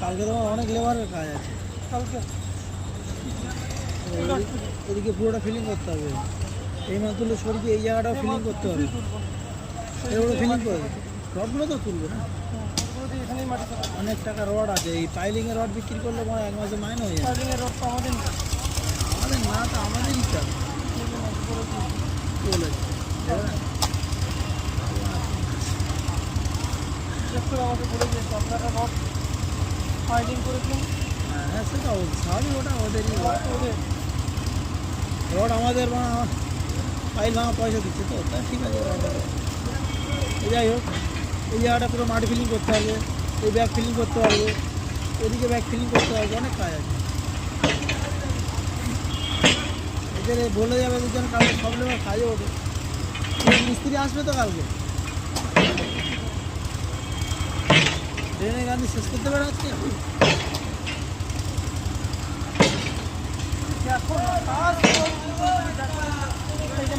কালকে তোমার অনেক লেবারের কাজ আছে। কালকে এদিকে পুরোটা ফিলিং করতে হবে। এই মাল তুলে সরিয়ে এই জায়গাটা ফিলিং করতে হবে। এগুলো ফিলিং করে রডগুলো তো তুলবে না। এখানেই মাটি থাকে। অনেক টাকা রড আছে। এই পাইলিংয়ের রড বিক্রি করলে মনে হয় 1 মাসে মাইন হয়ে যায়। পাইলিংয়ের রড তো আমাদের না। আমাদের না, তো আমাদেরই চাপ বলেছে। বিশেষ করে আমাকে বলে দিয়েছে আপনারা রড পাইলিং করেছেন। হ্যাঁ সেটা স্বাভাবিক, ওটা ওদেরই ওদের রড আমাদের পাইল ভাঙা পয়সা দিচ্ছে তো, তা ঠিক আছে। যাই হোক, এই জায়গাটা পুরো মাটি ফিলিং করতে হবে, এই ব্যাগ ফিলিং করতে পারবে, এদিকে ব্যাগ ফিলিং করতে পারবে, অনেক কাজ আছে। এদের বলে যাবে দুজন কালকে সব লেবার কাজে ওঠে। মিস্ত্রি আসবে তো কালকে, ট্রেনে গান্ধী শেষ করতে পারে আজকে।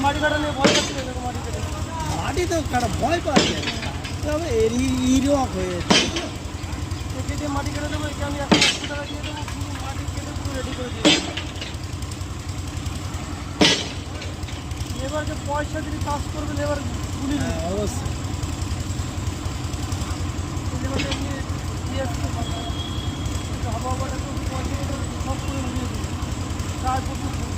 মাটি কাটা নিয়ে ভয় করছিল, মাটি কেটে মাটি তো কাটা ভয় পাওয়া যায়, তবে ইরক হয়ে যাচ্ছে। কেটে মাটি কেটে দেবো। একে আমি 180 টাকা দিয়ে দেবো, পুরো মাটি কেটে পুরো রেডি করে দিয়ে দেবো। লেবারকে পয়সা যদি কাজ করবে, লেবার গুলি হ্যাঁ অবশ্যই। লেবারকে নিয়ে দিয়ে আসতে পারবে। হাওয়াটা তো পয়সা সব করে নিয়ে দেবে, কাজ প্রচুর করবে।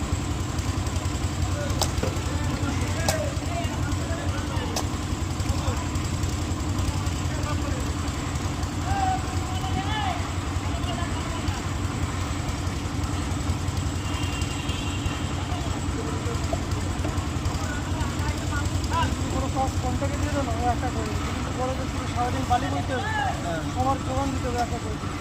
কোনো কাজ কন্ট্রাক্টে দিয়ে দেবো না, ও একটা করে দেবে। কিন্তু বড় যে পুরো সারাদিন বালি বইতে হবে, সবার যোগান দিতে হবে, একটা করে দেবে।